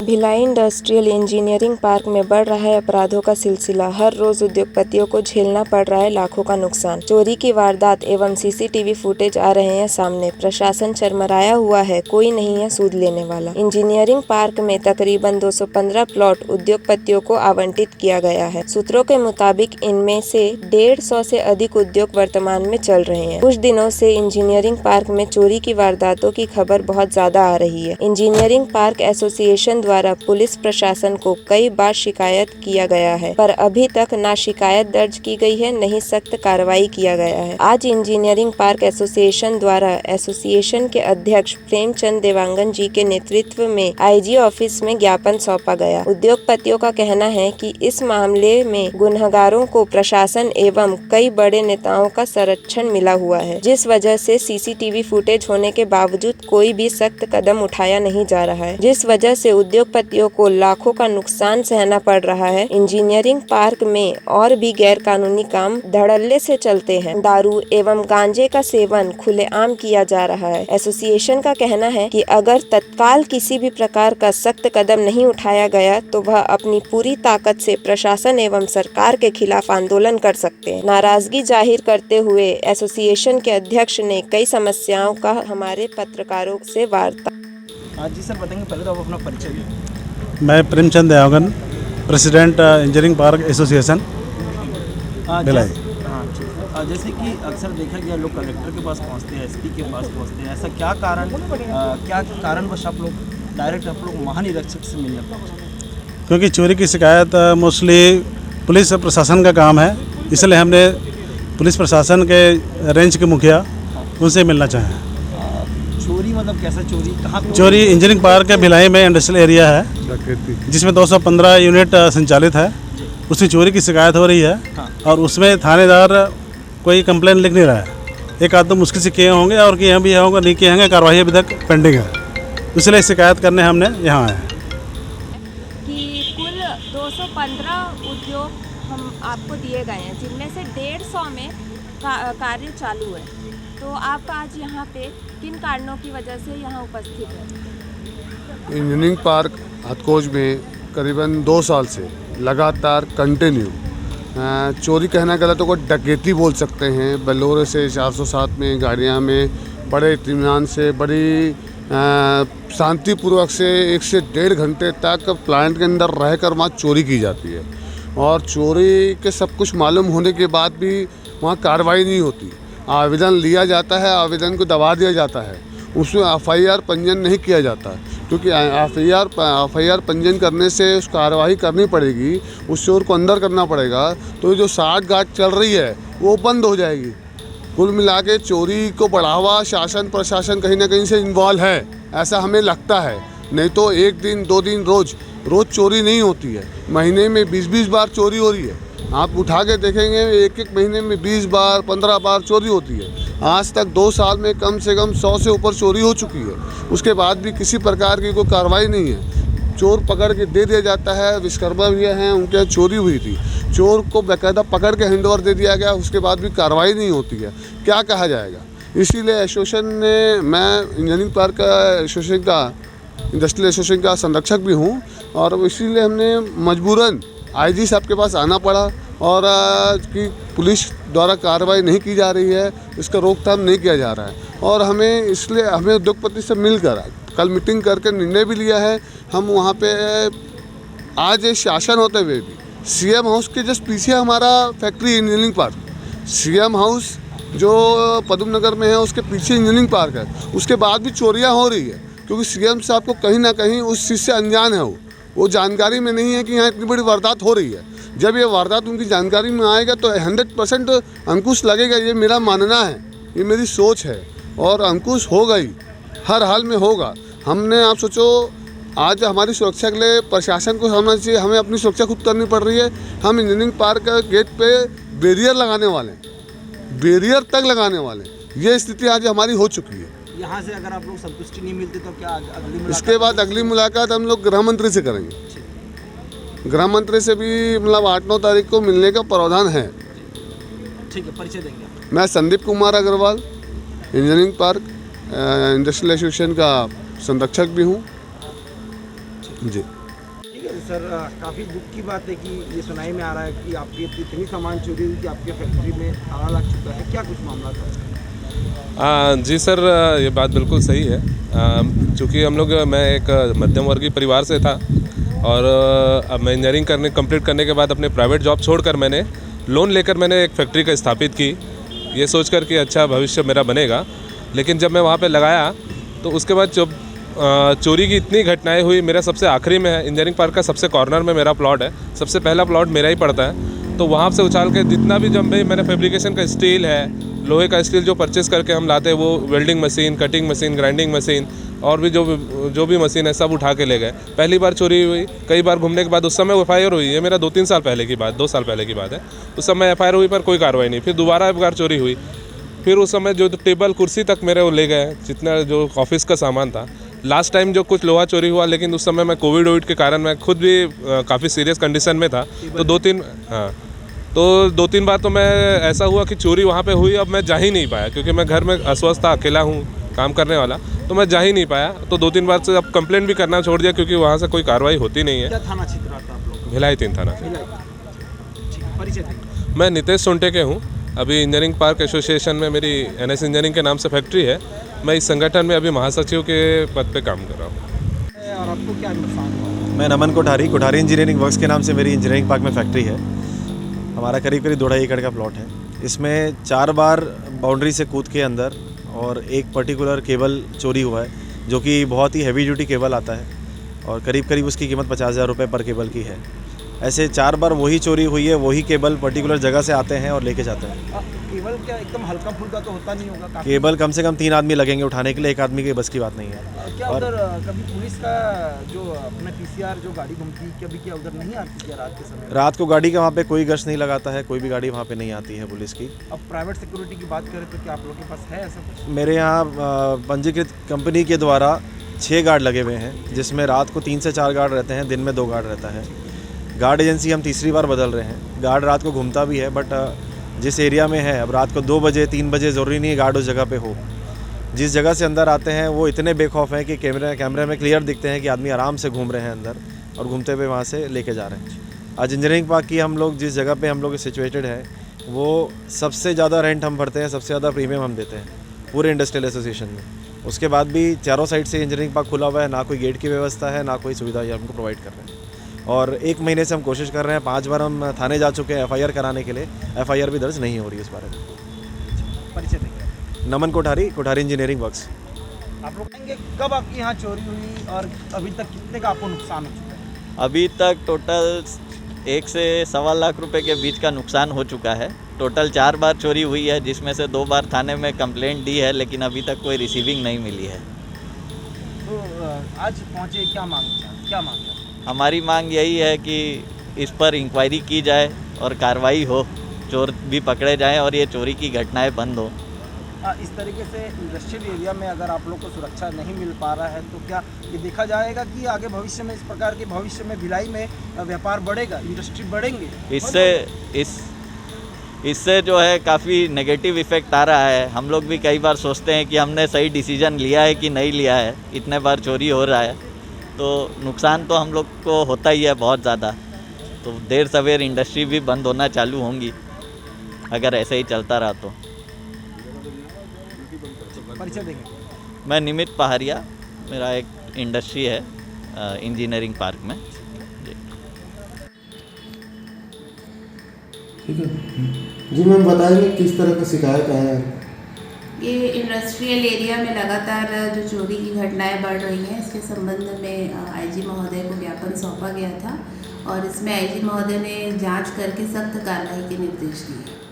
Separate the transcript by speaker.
Speaker 1: Bhilai industrial engineering park में बढ़ रहा है अपराधों का सिलसिला। हर रोज उद्योगपतियों को झेलना पड़ रहा है लाखों का नुकसान। चोरी की वारदात एवं सीसीटीवी फुटेज आ रहे हैं सामने। प्रशासन चरमराया हुआ है, कोई नहीं है सूद लेने वाला। इंजीनियरिंग पार्क में तकरीबन 215 प्लॉट उद्योगपतियों को आवंटित किया गया है। सूत्रों के मुताबिक इनमें से 150 से अधिक उद्योग वर्तमान में चल रहे हैं। कुछ दिनों से इंजीनियरिंग पार्क में चोरी की वारदातों की खबर बहुत ज्यादा आ रही है। इंजीनियरिंग पार्क एसोसिएशन द्वारा पुलिस प्रशासन को कई बार शिकायत किया गया है, पर अभी तक ना शिकायत दर्ज की गई है, न ही सख्त कार्रवाई किया गया है। आज इंजीनियरिंग पार्क एसोसिएशन द्वारा एसोसिएशन के अध्यक्ष प्रेमचंद देवांगन जी के नेतृत्व में आईजी ऑफिस में ज्ञापन सौंपा गया। उद्योगपतियों का कहना है कि इस मामले में गुनहगारों को प्रशासन एवं कई बड़े नेताओं का संरक्षण मिला हुआ है, जिस वजह से सीसीटीवी फुटेज होने के बावजूद कोई भी सख्त कदम उठाया नहीं जा रहा है, जिस वजह से उद्योगपतियों को लाखों का नुकसान सहना पड़ रहा है। इंजीनियरिंग पार्क में और भी गैर कानूनी काम धड़ल्ले से चलते हैं। दारू एवं गांजे का सेवन खुलेआम किया जा रहा है। एसोसिएशन का कहना है कि अगर तत्काल किसी भी प्रकार का सख्त कदम नहीं उठाया गया तो वह अपनी पूरी ताकत से प्रशासन एवं सरकार के खिलाफ आंदोलन कर सकते हैं। नाराजगी जाहिर करते हुए एसोसिएशन के अध्यक्ष ने कई समस्याओं का हमारे पत्रकारों से वार्ता।
Speaker 2: जी सर, बताएंगे पहले तो आप अपना परिचय दें।
Speaker 3: मैं Premchand Dewangan, president engineering park association Bhilai.
Speaker 2: जैसे कि अक्सर देखा गया लोग कलेक्टर के पास पहुंचते हैं, एसपी के पास पहुंचते हैं, ऐसा क्या कारणवश आप लोग डायरेक्ट महानिरीक्षक से मिलने पहुंचे?
Speaker 3: क्योंकि चोरी की शिकायत मोस्टली पुलिस प्रशासन का काम है, इसलिए हमने पुलिस प्रशासन के रेंज के मुखिया उनसे मिलना चाहें।
Speaker 2: चोरी मतलब कैसा चोरी, कहाँ
Speaker 3: चोरी इंजीनियरिंग पार्क के भिलाई में इंडस्ट्रियल एरिया है, जिसमें 215 यूनिट संचालित है। उसकी चोरी की शिकायत हो रही है।
Speaker 2: हाँ।
Speaker 3: और उसमें थानेदार कोई कंप्लेन लिख नहीं रहा है। एक आध तो मुश्किल से किए होंगे और किए भी होंगे, नहीं किए होंगे, कार्रवाई अभी तक पेंडिंग है, इसलिए शिकायत करने हमने यहाँ आए
Speaker 1: कि कुल 215 उद्योग हम आपको दिए गए हैं, जिनमें से 150 में कार्य चालू है। तो आप आज यहाँ पे किन कारणों की वजह से यहाँ उपस्थित है?
Speaker 4: इंजीनियरिंग पार्क हथकोज में करीबन 2 साल से लगातार कंटिन्यू चोरी कहना गलत होगा, डकैती बोल सकते हैं। बलोरे से 407 में गाड़ियाँ में बड़े इत्मीनान से, बड़ी शांतिपूर्वक से 1 से 1.5 घंटे तक प्लांट के अंदर रहकर वहाँ चोरी की जाती है। और चोरी के सब कुछ मालूम होने के बाद भी वहाँ कार्रवाई नहीं होती। आवेदन लिया जाता है, आवेदन को दबा दिया जाता है, उसमें एफआईआर पंजीयन नहीं किया जाता, क्योंकि एफआईआर पंजीयन करने से उस कार्रवाई करनी पड़ेगी, उस चोर को अंदर करना पड़ेगा, तो जो साठ-गांठ चल रही है वो बंद हो जाएगी। कुल मिला के चोरी को बढ़ावा शासन प्रशासन कहीं ना कहीं से इन्वॉल्व है, ऐसा हमें लगता है। नहीं तो 1 दिन 2 दिन रोज़ चोरी नहीं होती है, महीने में 20-20 बार चोरी हो रही है। आप उठा के देखेंगे 1-1 महीने में 20 बार 15 बार चोरी होती है। आज तक 2 साल में कम से कम 100 से ऊपर चोरी हो चुकी है, उसके बाद भी किसी प्रकार की कोई कार्रवाई नहीं है। चोर पकड़ के दे दिया जाता है। विश्वकर्मा भैया हैं, उनके यहाँ चोरी हुई थी, चोर को बाकायदा पकड़ के हैंडओवर दे दिया गया, उसके बाद भी कार्रवाई नहीं होती है, क्या कहा जाएगा। इसीलिए एसोसिएशन ने, मैं इंजीनियरिंग पार्क एसोसिएशन का, इंडस्ट्रियल एसोसिएशन का संरक्षक भी हूँ, और इसीलिए हमने मजबूरन आईजी साहब के पास आना पड़ा। और कि पुलिस द्वारा कार्रवाई नहीं की जा रही है, इसका रोकथाम नहीं किया जा रहा है, और हमें उद्योगपति से मिलकर कल मीटिंग करके निर्णय भी लिया है। हम वहाँ पे आज शासन होते हुए भी सीएम हाउस के जस्ट पीछे हमारा factory engineering park, CM house जो पद्म नगर में है उसके पीछे इंजीनियरिंग पार्क है, उसके बाद भी चोरियाँ हो रही है, क्योंकि सीएम साहब को कहीं ना कहीं उस चीज़ से अनजान है, वो जानकारी में नहीं है कि यहाँ इतनी बड़ी वारदात हो रही है। जब ये वारदात उनकी जानकारी में आएगा तो 100% अंकुश लगेगा, ये मेरा मानना है, ये मेरी सोच है, और अंकुश होगा ही, हर हाल में होगा। हमने, आप सोचो, आज हमारी सुरक्षा के लिए प्रशासन को समझना चाहिए, हमें अपनी सुरक्षा खुद करनी पड़ रही है। हम इंजीनियरिंग पार्क का गेट पे बैरियर लगाने वाले हैं, बैरियर तक लगाने वाले हैं, ये स्थिति आज हमारी हो चुकी है।
Speaker 2: यहाँ से अगर आप लोग संतुष्टि नहीं मिलती तो क्या अगली
Speaker 4: इसके बाद अगली मुलाकात हम लोग गृह मंत्री से करेंगे। गृह मंत्री से भी मतलब 8-9 तारीख को मिलने का प्रावधान है।
Speaker 2: ठीक है, परिचय देंगे।
Speaker 4: मैं Sandeep Kumar Agarwal, engineering park industrial association का संरक्षक भी हूँ जी।
Speaker 2: सर काफ़ी दुख की बात है कि ये सुनाई में आ रहा है कि आपकी इतनी सामान चोरी हुई कि आपके फैक्ट्री में ताला लग चुका है, क्या कुछ मामला था?
Speaker 5: जी सर, ये बात बिल्कुल सही है। चूँकि हम लोग मैं एक मध्यम वर्गीय परिवार से था और अब मैं इंजीनियरिंग कंप्लीट करने के बाद अपने प्राइवेट जॉब छोड़कर मैंने लोन लेकर मैंने एक फैक्ट्री का स्थापित की, ये सोचकर कि अच्छा भविष्य मेरा बनेगा। लेकिन जब मैं वहाँ पे लगाया तो उसके बाद जब चोरी की इतनी घटनाएं हुई। मेरा सबसे आखिरी में है, इंजीनियरिंग पार्क का सबसे कॉर्नर में मेरा प्लॉट है, सबसे पहला प्लॉट मेरा ही पड़ता है। तो वहाँ से उछाल के जितना भी जब भी मैंने फैब्रिकेशन का स्टील है, लोहे का स्टील जो परचेस करके हम लाते हैं, वो welding machine, cutting machine, grinding machine और भी जो भी मशीन है सब उठा के ले गए। पहली बार चोरी हुई, कई बार घूमने के बाद उस समय FIR हुई। ये मेरा 2-3 साल पहले की बात, 2 साल पहले की बात है। उस समय FIR हुई पर कोई कार्रवाई नहीं। फिर दोबारा एक बार चोरी हुई। फिर उस समय जो टेबल कुर्सी तक मेरे वो ले गए, जितना जो ऑफिस का सामान था। लास्ट टाइम जो कुछ लोहा चोरी हुआ, लेकिन उस समय मैं कोविड के कारण मैं खुद भी काफ़ी सीरियस कंडीशन में था। तो 2-3 बार तो मैं ऐसा हुआ कि चोरी वहाँ पे हुई। अब मैं जा ही नहीं पाया क्योंकि मैं घर में अस्वस्थ था, अकेला हूँ काम करने वाला, तो मैं जा ही नहीं पाया। तो 2-3 बार से अब कंप्लेंट भी करना छोड़ दिया क्योंकि वहाँ से कोई कार्रवाई होती नहीं है।
Speaker 2: क्या थाना क्षेत्र आता आप लोग?
Speaker 5: भिलाई 3 थाना।
Speaker 2: परिचय दें।
Speaker 5: मैं नितेश सोंटे के हूँ। अभी इंजीनियरिंग पार्क एसोसिएशन में मेरी NS इंजीनियरिंग के नाम से फैक्ट्री है। मैं इस संगठन में अभी महासचिव के पद पे काम कर रहा हूँ।
Speaker 2: और आपको क्या नुकसान हुआ?
Speaker 6: मैं नमन कोठारी इंजीनियरिंग वर्क्स के नाम से मेरी इंजीनियरिंग पार्क में फैक्ट्री है। हमारा करीब 2.5 एकड़ का प्लॉट है। इसमें 4 बार बाउंड्री से कूद के अंदर और एक पर्टिकुलर केबल चोरी हुआ है, जो कि बहुत ही हैवी ड्यूटी केबल आता है और करीब उसकी कीमत 50,000 रुपये पर केबल की है। ऐसे 4 बार वही चोरी हुई है, वही केबल पर्टिकुलर जगह से आते हैं और लेके जाते हैं।
Speaker 2: केबल क्या एकदम हल्का फुल्का तो होता नहीं होगा?
Speaker 6: केबल कम से कम 3 आदमी लगेंगे उठाने के लिए, एक आदमी की बस की बात नहीं है।
Speaker 2: क्या उधर कभी पुलिस का जो अपना PCR जो गाड़ी घूमती कभी क्या उधर नहीं आती क्या रात के समय?
Speaker 6: रात को गाड़ी का वहाँ पे कोई गश्त नहीं लगाता है, कोई भी गाड़ी वहाँ पे नहीं आती है पुलिस की।
Speaker 2: अब प्राइवेट सिक्योरिटी की बात करें तो क्या आप लोग के पास है ऐसा कुछ?
Speaker 6: मेरे यहाँ पंजीकृत कंपनी के द्वारा 6 गार्ड लगे हुए हैं, जिसमें रात को 3 से 4 गार्ड रहते हैं, दिन में 2 गार्ड रहता है। गार्ड एजेंसी हम तीसरी बार बदल रहे हैं। गार्ड रात को घूमता भी है, बट जिस एरिया में है, अब रात को 2 बजे 3 बजे ज़रूरी नहीं है गार्ड उस जगह पे हो। जिस जगह से अंदर आते हैं वो इतने बेखौफ हैं कि कैमरे में क्लियर दिखते हैं कि आदमी आराम से घूम रहे हैं अंदर और घूमते हुए वहाँ से लेके जा रहे हैं। आज इंजीनियरिंग पार्क की हम लोग जिस जगह पे हम लोग सिचुएटेड है, वो सबसे ज़्यादा रेंट हम भरते हैं, सबसे ज़्यादा प्रीमियम हम देते हैं पूरे इंडस्ट्रियल एसोसिएशन में। उसके बाद भी चारों साइड से इंजीनियरिंग पार्क खुला हुआ है, ना कोई गेट की व्यवस्था है, ना कोई सुविधा ये हमको प्रोवाइड कर रहे हैं। और 1 महीने से हम कोशिश कर रहे हैं, 5 बार हम थाने जा चुके हैं FIR कराने के लिए, FIR भी दर्ज नहीं हो रही इस बारे में।
Speaker 2: परिचय देंगे।
Speaker 6: नमन कोठारी इंजीनियरिंग वर्क्स।
Speaker 2: आप लोग कहेंगे कब आपकी यहाँ चोरी हुई और अभी तक कितने का आपको नुकसान हो चुका है?
Speaker 7: अभी तक टोटल 1 से 1.25 लाख रुपए के बीच का नुकसान हो चुका है। टोटल 4 बार चोरी हुई है, जिसमें से 2 बार थाने में कंप्लेंट दी है, लेकिन अभी तक कोई रिसीविंग नहीं मिली है।
Speaker 2: तो आज पहुँचे, क्या मांग है?
Speaker 7: हमारी मांग यही है कि इस पर इंक्वायरी की जाए और कार्रवाई हो, चोर भी पकड़े जाएं और ये चोरी की घटनाएं बंद हो।
Speaker 2: इस तरीके से इंडस्ट्रियल एरिया में अगर आप लोग को सुरक्षा नहीं मिल पा रहा है तो क्या ये देखा जाएगा कि आगे भविष्य में इस प्रकार के भविष्य में भिलाई में व्यापार बढ़ेगा, इंडस्ट्री बढ़ेंगे?
Speaker 7: इससे जो है काफ़ी नेगेटिव इफ़ेक्ट आ रहा है। हम लोग भी कई बार सोचते हैं कि हमने सही डिसीजन लिया है कि नहीं लिया है। इतने बार चोरी हो रहा है तो नुकसान तो हम लोग को होता ही है बहुत ज़्यादा। तो देर सवेर इंडस्ट्री भी बंद होना चालू होंगी अगर ऐसे ही चलता रहा तो।
Speaker 2: परिचय देंगे।
Speaker 7: मैं निमित पहाड़िया, मेरा एक इंडस्ट्री है इंजीनियरिंग पार्क में।
Speaker 8: ठीक है जी मैम, बताएंगे किस तरह का शिकायत है?
Speaker 9: ये इंडस्ट्रियल एरिया में लगातार जो चोरी की घटनाएं बढ़ रही हैं, इसके संबंध में IG महोदय को ज्ञापन सौंपा गया था और इसमें IG महोदय ने जांच करके सख्त कार्रवाई के निर्देश दिए।